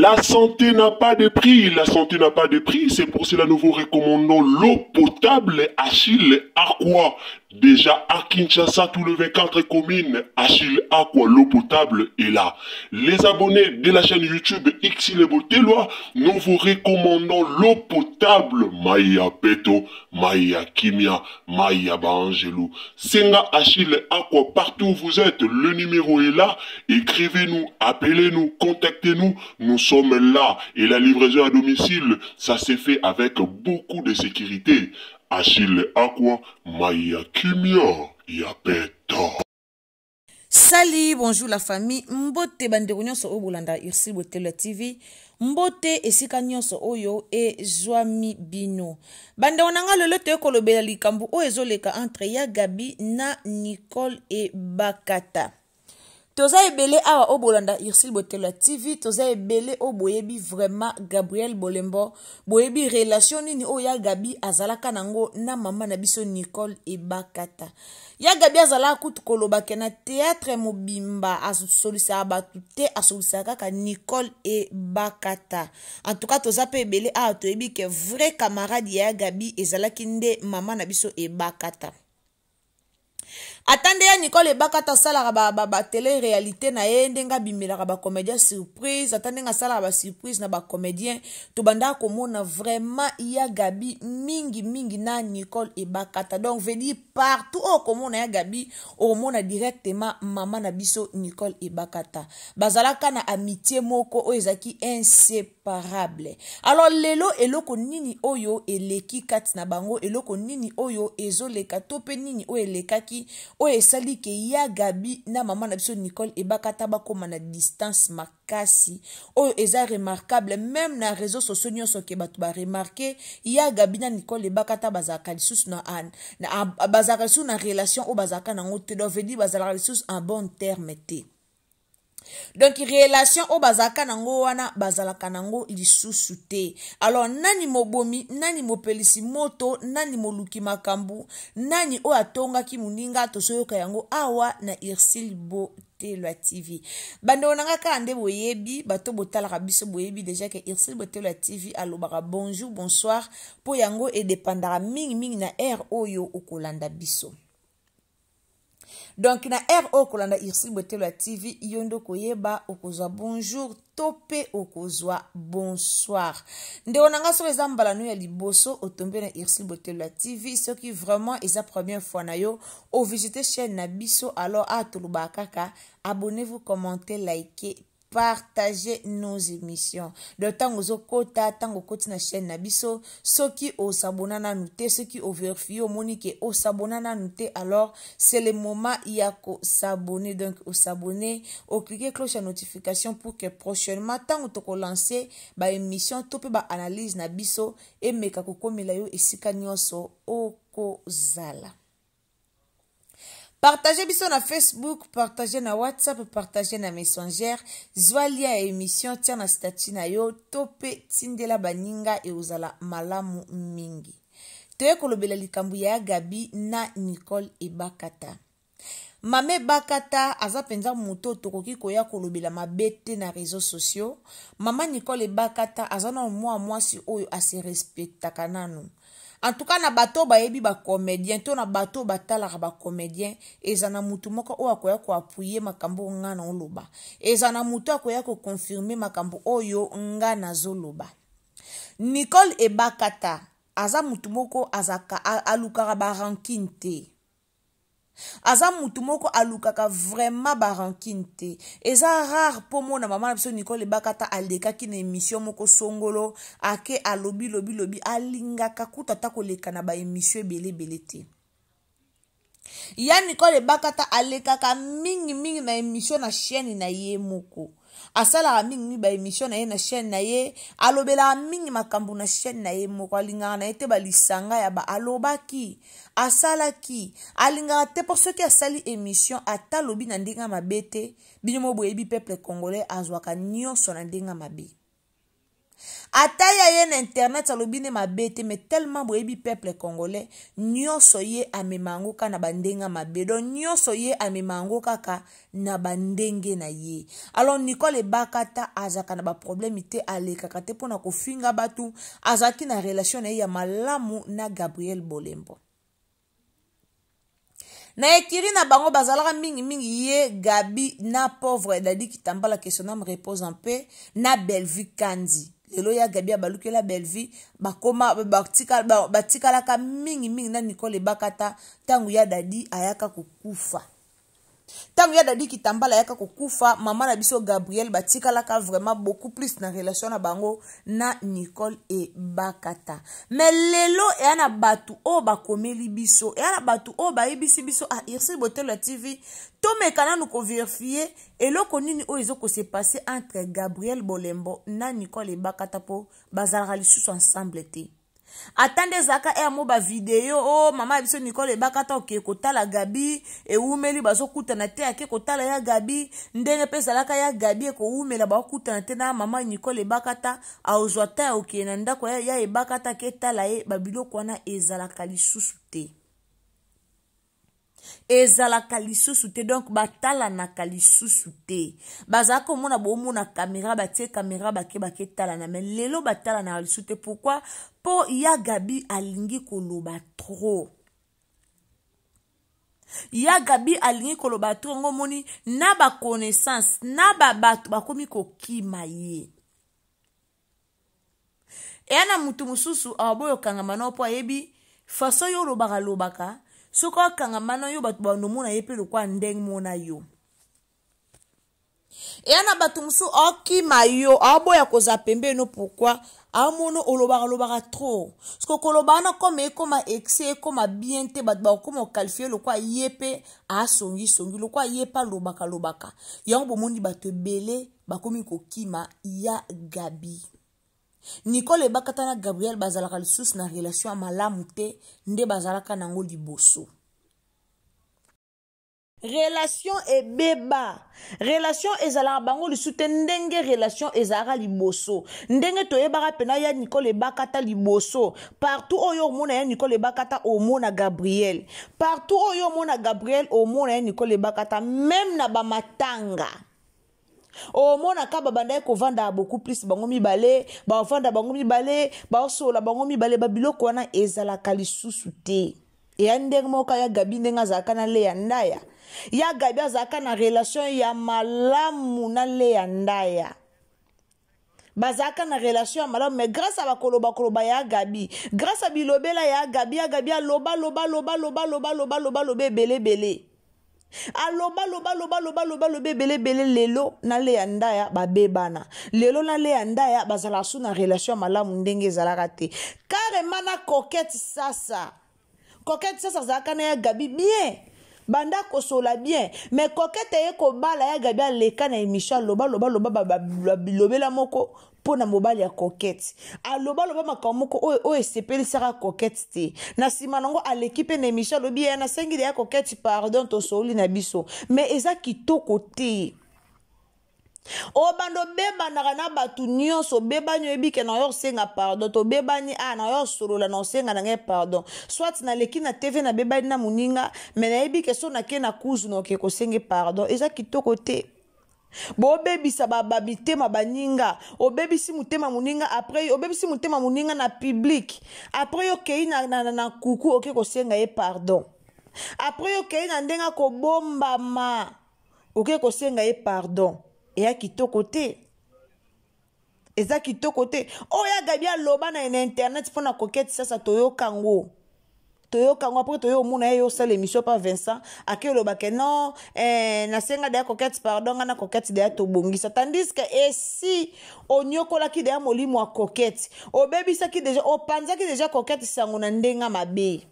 La santé n'a pas de prix, la santé n'a pas de prix, c'est pour cela nous vous recommandons l'eau potable Achille Aqua. Déjà à Kinshasa, tous les 24 communes, Achille Aqua, l'eau potable est là. Les abonnés de la chaîne YouTube Xile Botelwa, nous vous recommandons l'eau potable Maya Peto, Maya Kimia, Maya Bangelou. Senga Achille Aqua, partout où vous êtes, le numéro est là. Écrivez-nous, appelez-nous, contactez-nous. Nous sommes là. Et la livraison à domicile, ça s'est fait avec beaucoup de sécurité. Achille Aqua, Maya Kimia, Yapeto. Salut, bonjour la famille. Mbote bandeko nyonso o bolanda Xile Botelwa TV. Mbote esika nyonso oyo e zwami bino. Bandeko nanga lelo te kolobela likambo o ezoleka entre ya Gabi na Nicole e Bakata. Toza ebele awa o bolanda Xile Botelwa TV, toza ebele o boyebi vraiment Gabriel Bolembo, boyebi relation nini o ya Gabi azalaka nango na mama na biso Nicole e Bakata. Ya Gabi azala kutu kolobake na théâtre mobimba asolisa batu te asolisa kaka Nicole e Bakata. En tout cas toza pe ebele awa toyebi ke vrai camarade ya Gabi ezalaki nde mama na biso e Bakata. Attendez ya Nicole Bakata sala ba télé-réalité na ye ndenga bimelaka ba comédien surprise, attendez nga sala ba surprise na ba comédien to banda komona vraiment ya Gabi mingi na Nicole et Bakata. Donc veut dire partout o komona ya Gabi o mona directement maman na biso Nicole et Bakata. Bazalaka na amitié moko o ezaki inséparable. Alors lelo eloko nini oyo eleki kati na bango, eloko nini oyo ezoleka tope nini o elekaki o esali ke ya Gabi na mama na biso Nicole e Bakata bakoma na distance makasi oyo eza remarquable même na réseaux sociaux nyonso ke batu ba remarquer ya Gabi na Nicole e Bakata bazaka lisusu na bazaka lisusu na relation o bazaka nango te donc veut dire bazaka lisusu en bon terme te. Donc relation o bazaka nango wana bazalaka nango lisusu te. Alors nani mobomi, nani mopelisi moto, nani moluki makambu, nani o atonga ki muninga tosoyoka yango awa na Xile Botelwa TV. Bando nanga ka ande boyebi bato botala biso boyebi déjà que Xile Botelwa TV alobaka bonjour bonsoir po yango e dépendra mingi na air oyo okolanda biso. Donc na RO kolanda Xile Botelwa TV yondo koyeba okozwa bonjour tope okozwa bonsoir. Ndeko nanga so eza mbala no ya liboso otombe na Xile Botelwa TV soki vraiment eza première fois na yo o visiter chaîne na biso alors atoluba kaka abonnez-vous, commentez, likez, partagez nos émissions. De tango zo kota tango koti na chaîne na biso soki o s'abonna na nous soki o vérifier o monique o s'abonna na nous alors c'est le moment yako s'abonner. Donc o s'abonner o cliquer cloche à notification pour que prochainement tango to ko lancer ba émission to pe ba analyse na biso et meka ko komela yo esika nyonso o ko zala. Partagez biso na Facebook, partagez na WhatsApp, partagez na Messenger, zwalia émission tia na statut na yo, tope tindela baninga e uzala malamu mingi. Toye kolobela likambu ya Gabi na Nicole e Bakata. Mame Bakata aza penza muto tokoki koya kolobela mabete na réseaux sociaux. Mama Nicole e Bakata aza na mwasi oyo ase respectaka nanu. En tout cas na bato bayebi ba comédien to na bato batalaka ba comédien ezana mutu moko o akoya ko appuyer makambo ngana oloba ezana mutu akoya ko confirmer makambo oyo ngana zoloba. Nicole e Bakata aza mutu moko azaka alukaka ba rancune te. Aza mutu moko alukaka vraiment ba rancune te. Eza rare po mona mama na biso Nicole e Bakata aleka ki na émission moko songolo ake alobi alingaka kutata koleka na ba émission belé te. Ya Nicole e Bakata alekaka mingi na émission na chaîne na ye moko. Asala mingi ba émission na ye na chaîne na ye alobela mingi makambu na chaîne na ye moko alingaka na ete balisanga ya ba alobaki asala ki alingaka te pour ceux qui asali émission ata lobi na ndenga mabete bino mo boyebi peuple congolais azwaka nyonso na ndenga mabe. ata ya ye na internet alobi ne mabe te, mais tellement boyebi peuple congolais nyonso ye amema yango kaka na bandenga mabe, donc nyonso ye amema yango kaka na bandenge na ye. Alors Nicole Bakata azaka na baproblème te, alekaka te mpona kofinga batu, azaki na relation na ye ya malamu na Gabriel Bolembo. Na ekiri na bango bazalaka mingi ye Gabi na pauvre Dadi Kitambala que son âme repose en paix na Bellevue Kandi. Lelo ya Gabi abalukela Bellevue bakoma batikalaka mingi na Nicole Bakata tangu ya Dadi ayaka kukufa. Tangu ya Dadi Kitambala ayaka kukufa, mama na biso Gabriel batikalaka vraiment beaucoup plus na relation na bango na Nicole et Bakata. Mais lelo yana batu o bakomeli biso, yana batu o baibisi biso a irsi Botelo TV. Tome kana nous ko vérifier eloko nini o ezoko se passer entre Gabriel Bolembo na Nicole et Bakata po bazalaka lisusu ensemble te. Attendez zaka mo ba video oh mama biso Nicole Bakata oke kotala Gabi e umeli bazokutana te ake kotala ya Gabi ndenge pesa laka ya Gabi ko umela bakutana te na mama Nicole Bakata aozwata oke na ndako ya Bakata ke tala ye babiloko wana ezalaka lisusu te. Ezalaka lisusu te, donc batala na kalisusu te. Bazako mona bomo na caméra batie caméra bake tala na, mais lelo batala na lisusu te. Pourquoi? Po ya Gabi alingi koloba trop. Ya Gabi alingi koloba trop ngomoni na ba connaissance na ba batu bakomi kokima ye. Yana mutu mususu aboyo kangamano po ayebi faso yo lobaka soko kangamano yo batu banomona ye pe lokwa ndeng mona yo. Yana batu musu okima yo aboya koza pembe no pourquoi amono olobaka trop. Soko kolobana comme ekoma excès ekoma bien te batu ba koma qualifier lokwa yepe a songi lokwa yepa lobaka. Yango bomondi batu belé bakomi kokima ya Gabi. Nicole Bakata na Gabriel bazalaka lisusu na relation malamu te nde bazalaka nango liboso. Relation e beba. Relation ezalaka bango lisusu te ndenge relation ezalaka liboso. Ndenge toyebaka pena ya Nicole Bakata liboso. Partout oyo mona ya Nicole Bakata omona Gabriel. Partout oyo mona Gabriel omona ya Nicole Bakata, même na ba matanga. O mona ka babanda ko vanda beaucoup plus bango mibale, ba vanda bango mibale, ba sola bango mibale ba biloko wana ezala kalisusu te. E andeng moka ya Gabi ndenga zaka na le ya ndaya. Ya Gabi azaka na relation ya malamu na le ya ndaya. Bazaka na relation ya malamu, mais grâce à bakoloba ya Gabi, grâce à bilobela ya Gabi loba bele. Aloba bele lelo na le andaya babebana. Lelo na le andaya bazala su na relation malamu ndenge zalaka te. Carrément na coquette sasa. Coquette sasa zaka na ya Gabi bien. Banda kosola bien, mais coquette ye ko bala ya Gabi aleka na émission loba bilobela moko pona mobali ya coquette. Aloba makamoko o esepeli saka coquette te. Na sima nango aleki pe na émission lobi ya na sengi ya coquette pardon to soli na biso. Mais eza kitoko te. O bando beba na batu nyonso beba nyoyebi ke na yo senga pardon to beba ni na yo solola na senga na nge pardon soit na leki na TV na beba na muninga mais na yebi ke so na ke na kuzu no ke ko senge pardon eza kitoko te. Bo bebisa bababite mabaninga o bebisi mutema muninga après o bebisi mutema muninga na public après yo kei na kuku oke ko senga ye pardon après yo kei na ndenga ko bomba ma oke ko senga ye pardon. Eza kitoko te. Eza kitoko te. Oya Gabi aloba na internet pona coquette sasa toyo kango après toyo mona yo sala émission pa Vincent ake loba ke non na senga de coquette pardon na coquette de to bongisa tandis que si onyokola ki de molimo a coquette o bebisa ki déjà o panza ki déjà coquette sango na ndenga mabe.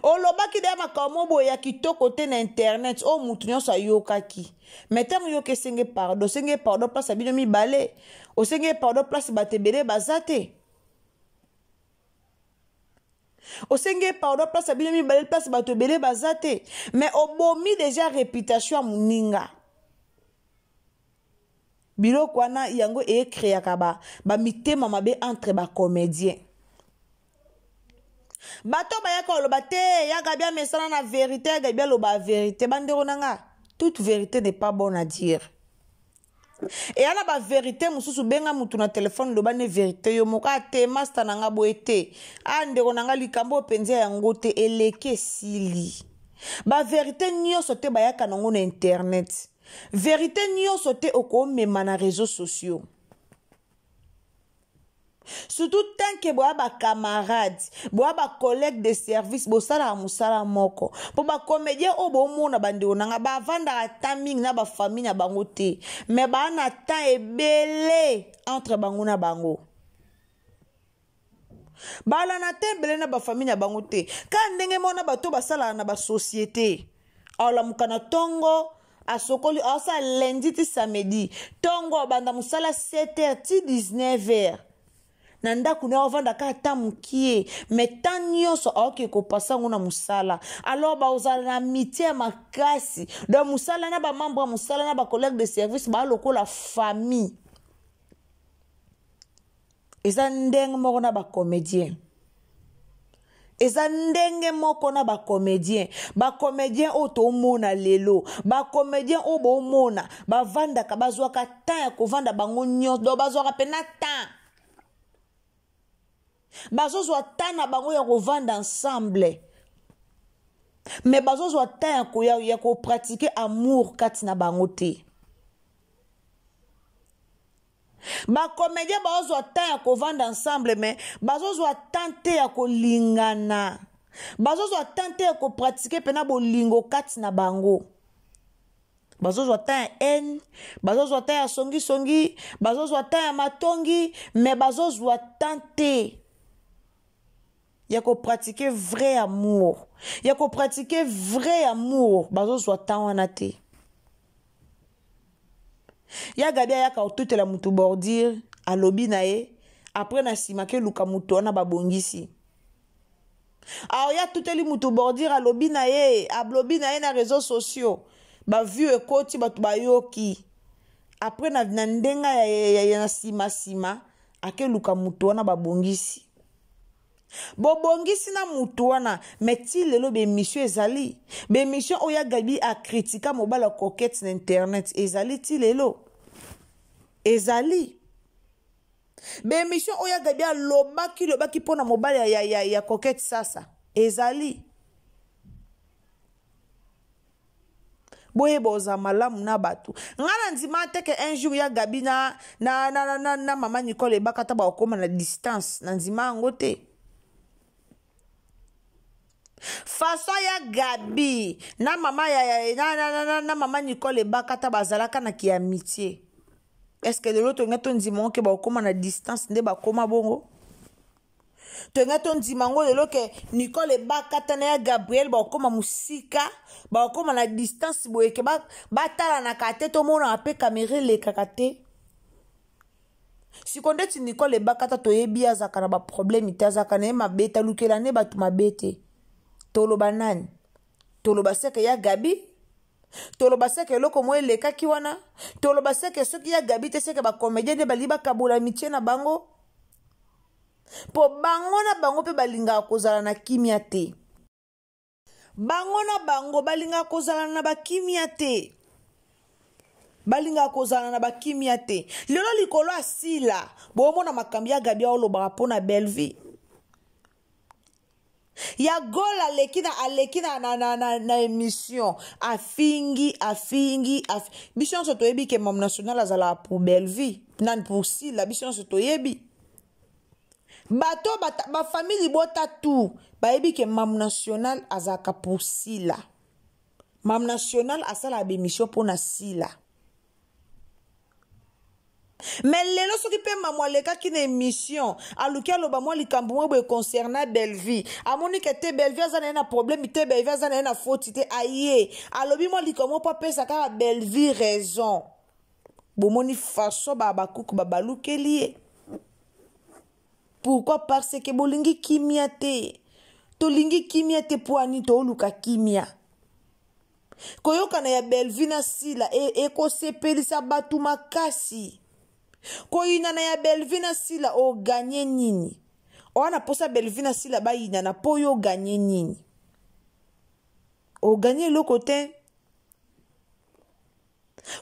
O loba ki de makamobo ya kitoko te na internet o mutu nyonso ayokaki. Mais tant yoke senge pardon place abino mibale o senge pardon place batebele bazate. O senge pardon place abino mibale place batebele bazate. Mais o bomi déjà réputation muninga. biloko wana yango ekreaka ba mitema mabe entre ba comédien. Bato bayaka oloba te yaka bia mesana na vérité yaka bia loba vérité bandeko nanga. Toute vérité n'est pas bonne à dire. Et yana ba vérité mususu benga mutu na téléphone loba ne vérité yo moka te master nanga boete. Ndeko nanga likambo penze yango te eleke sili. Ba vérité nyonso te bayaka nango na internet. Vérité nyonso te oko mema na réseaux sociaux. Surtout tant que boa ba camarades, boa ba collègues de service, bo sala musala moko. Po ba comédien o bo mona bande onanga ba vanda timing na ba famille na bango te. Mais ba na temps ebele entre bango na bango. Ba la na temps ebele na ba famille na bango te. Ka ndenge mona bato basala na ba société. Ala mukana tongo asokoli asa lundi ti samedi. Tongo banda musala 7h ti 19h. Nanda kuna ovanda ka tamukie metanyo so oke ko pasa ngona musala alors ba ozala na amitié makasi do musala na ba membre musala na ba collègue de service ba lokola famille eza ndenge moko na ba comédien eza ndenge moko na ba comédien o to mona lelo ba comédien o bo mona ba vanda ka bazwa ka temps ya ko vanda bango nyo do bazwa ka pena temps bazozwa tana bango ya kovanda ensemble mais bazozwa tana ya ko pratiquer amour kati na bango te ba comédien bazozwa tana ya kovanda ensemble mais bazozwa tante ya kolingana bazozwa tante ya ko pratiquer pena bolingo kati na bango bazozwa tana ya haine bazozwa tana ya songi bazozwa tana ya matongi mais bazozwa tante il y a qu'on pratiquer vrai amour. Il y a qu'on pratiquer vrai amour. Bazo soit tant en athée. Il y a gabia ya ka toute la mutu bordir à lobby nae après na simake luka mutu na babongisi. Alors il y a toute les mutu bordir à lobby nae na réseaux sociaux. Ba vu e koti batu bayoki. Après na ndenga ya sima ake luka mutu na babongisi. Bobongisi na mutu wana meti lelo be mission ezali be mission oya gabi a critica mobala coquette na internet ezali ti lelo ezali be mission oya gabi a lobaki pona mobala ya coquette sasa ezali boye boza malamu na batu ngana ndima teke un jour ya gabi na mama Nicole bakata ba okoma na distance na ndima ngote façon ya gabi na mama na mama Nicole bakata bazalaka na ki amitié est-ce que de l'autre ngato ndima ke ba koma na distance nde ba koma bongo to ngato ndima ngo de loke Nicole bakata na ya Gabriel ba koma musika ba koma na distance boyeke ba tala na kate to mona ape caméra le kakate si konde ti Nicole bakata to yebi azaka na ba problème itazaka na mabeta lukela ne batu mabete toloba nani toloba seke ya gabi toloba seke loko mo eleka ki wana toloba seke soki ya gabi te seke ba comédien de bali bakabola mitie na bango po bango na bango pe balinga kozala na kimia te bango na bango balinga kozala na bakimia te balinga kozala na bakimia te lelo likolo asila bomona makambi ya gabi oloba pona belle vie ya gola alekina na émission afingi mission soto yebi ke mam national azala pour belle vie nan pour si la mission soto yebi bato ba famille bota tout ba yebi ke mam national azaka pour si la mam national asala be mission pour na si la mais lelo soki pe maman leka ki na émission aluki aloba mwa likambo mwa boye concernant belle vie amoni ke te belle vie azana na problème te belle vie azana na faute te aye alobi mwa likambo pa pesa ka belle vie raison bomoni façon bakuku babalukeli pourquoi parce que bolingi kimia te tolingi kimia te po ani to luka kimia koyokana ya Belvina Sila ekosepelisa batu makasi. Koyinana ya Belvina Sila o gagné nini? Oana posa Belvina Sila ba yinana po yo gagné nini? O gagné le côté.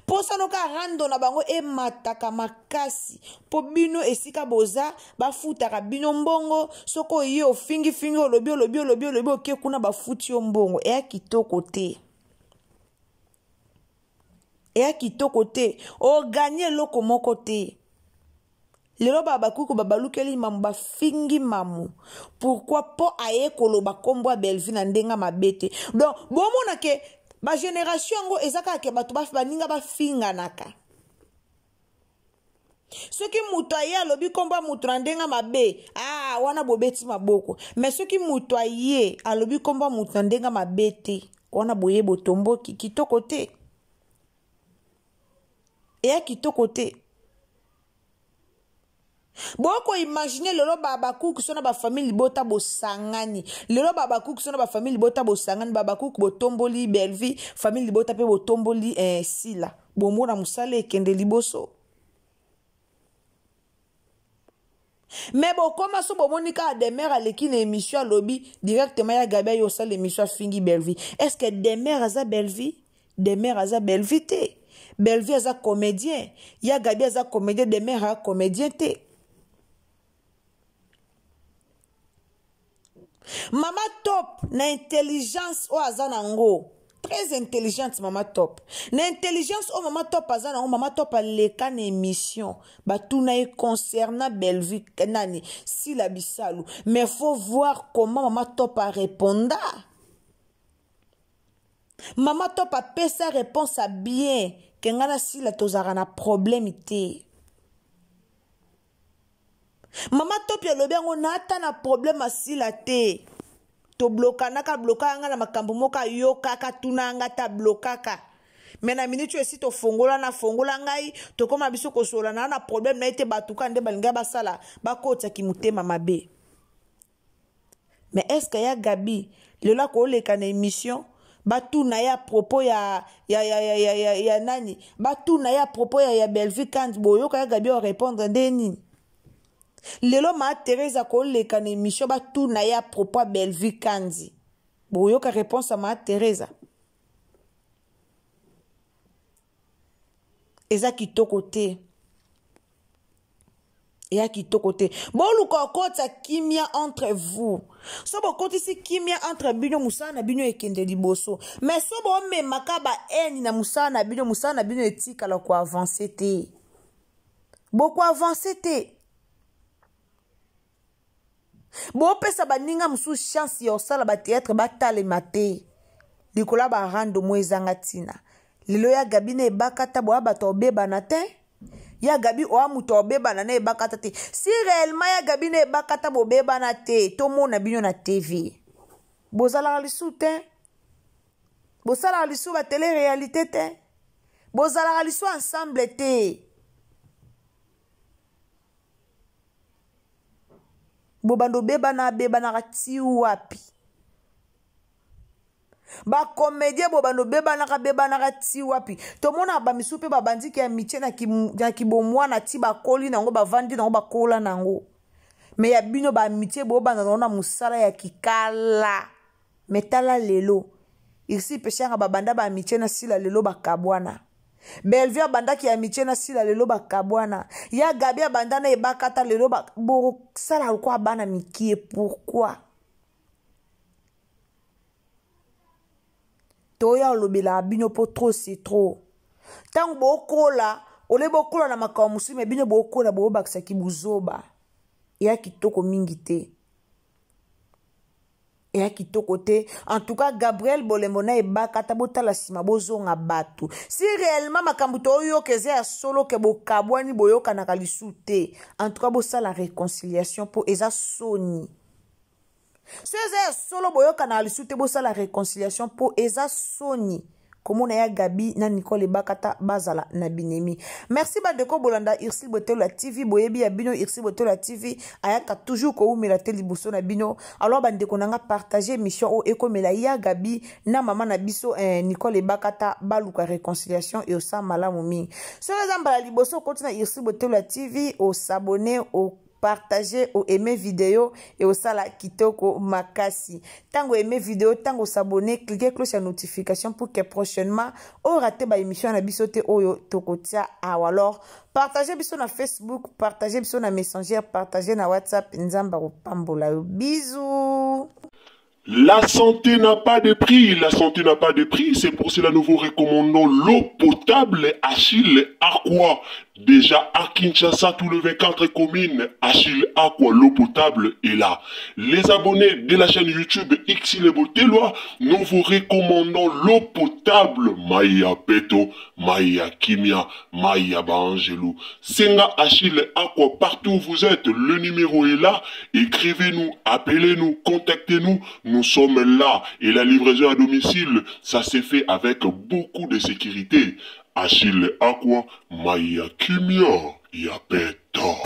Posa no ka rando na bango mataka makasi po bino esika boza bafutaka bino mbongo soko ye ofingi olobi oke kuna bafuti yo mbongo eya kitoko te. Eya kitoko te. O gagné loko moko te. Lelo babakuku babalukeli mamu bafingi mamu. Pourquoi po aye koloba kombo Belvina ndenga mabete. Donc bomona ke ba génération ngo ezaka ke batu baninga bafinga naka. Soki mutu aye alobi kombo mutu ndenga mabe, wana bobeti maboko. Mais soki mutu aye alobi kombo mutu ndenga mabete, wana boye botombo kitoko te. Eya kitoko te. Boko imagine lelo babakuku sona ba famille bota bosangani. Lelo babakuku sona ba famille bota bosangani, babakuku botomboli Belvi, famille bota pe botomboli Sila. Bomona musale ekende liboso. Mais bon, comme ça, Monica a des mères à l'équipe émission lobby directement ya Gabi yo sale émission fingi Belvi. Est-ce que des mères à Belvi, des mères à Belvi te? Belvi a comédien, ya Gabi a comédien, des mères à comédien te. Mama top na intelligence o azanango. Très intelligente Mama top. Na intelligence o Mama top azanango, Mama top a leka na émission. Batuna e concernant Belvi nani si la bisalu. Mais faut voir comment Mama top a répondu. Mama top a fait sa réponse à bien. Kengana si la tozara na problème te. Mama top ya lobi yango nata na problème asi la te. To bloka naka bloka nga na makambo moka yo kaka tuna nga ta blokaka. Mena minute esi to fongola na fongola ngai to koma biso kosola na problème na ete batuka nde balinga basala bakota ki mutema mabe. Mais est-ce que ya Gabi le la ko leka na émission batu na ya propos ya nani batu na ya propos ya Belvi quand boyo ka Gabi o répondre ndeni. Lelo ma Teresa ko leka na émission batu na ya propos Belvi Kanzi. Boyo ka réponse à ma Teresa. Eza kitoko te. Eya kitoko te. Bon luka kota kimia entre vous. So bo koti si kimia entre bino musana na bino ekende liboso. Mais so bo me makaba eni na musana na bino etika la ko avancer te. Beaucoup avancer te. Bo pesa baninga musu chance ya osala ba théâtre batale mate. Likola ba rando mwezanga tina. Lilo ya Gabi ne bakata bo abato beba na te. Ya Gabi o amuto beba na ne bakata te. Si réellement ya Gabi ne bakata bo beba na te, tomo na bino na TV. Bozala lisu te. Bozala lisu ba télé réalité te. Bozala lisu ensemble te. Bobando beba na kati wapi. Ba comédien bobando beba na kati wapi. To mona ba misupe ba bandiki ya miche na kibomwa na ti ba koli nango ba vandi nango ba kola nango. Me ya bino ba miche bobanda na musala ya kikala. Metala lelo. Ici peshanga ba banda ba miche na sila lelo ba kabwana. Belvia bandaki ya miche na sila lelo ba kabwana. Ya Gabi bandana e bakata lelo ba bo sala kwa bana mikie pourquoi? Toya olobela bino po trop c'est trop. Tango bokola, ole bokola na makao musime bino bokola bo bakisa kibuzoba. Ya kitoko mingi te. Et à kitoko te. En tout cas, Gabriel Bolemona et bakata botala sima bozonga batu. Si réellement makambuto yo keze ya solo ke bo kabwani boyo kanaka lisute. En tout cas, bosa la réconciliation pour eza soni. Si eza ya solo boyo kanaka lisute bosa la réconciliation pour eza soni. komona ya Gabi na Nicole Bakata bazala na binemi. Merci bandeko bolanda Irsil Botelo TV boyebi ya bino Irsil Botelo TV ayaka toujours ko umela te liboso na bino. Alors bandeko nanga partager mission o ekomela ya Gabi na mama na biso Nicole Bakata baluka réconciliation et au sa malamu mingi. So ezamba la liboso continue Irsil Botelo TV au s'abonner au partager ou aimer vidéo et au sala kitoko makasi. Tango aimer vidéo, tango s'abonner, cliquez cloche à notification pour que prochainement on rate ba émission na bisote oyo tokotia ou alors partagez biso na Facebook, partagez biso na Messenger, partagez na WhatsApp nzamba ko pambola yo. Bisous. La santé n'a pas de prix, la santé n'a pas de prix, c'est pour cela nous vous recommandons l'eau potable Achille Aqua. Déjà à Kinshasa, tout le 24 communes, Achille Aqua, l'eau potable est là. Les abonnés de la chaîne YouTube Ixile Boteloa, nous vous recommandons l'eau potable Maya Peto, Maya Kimia, Maya Bangelou. Senga Achille Aqua, partout où vous êtes, le numéro est là. Écrivez-nous, appelez-nous, contactez-nous. Nous sommes là et la livraison à domicile, ça s'est fait avec beaucoup de sécurité. Achille Aqua, Maya Kimia, Yapeto.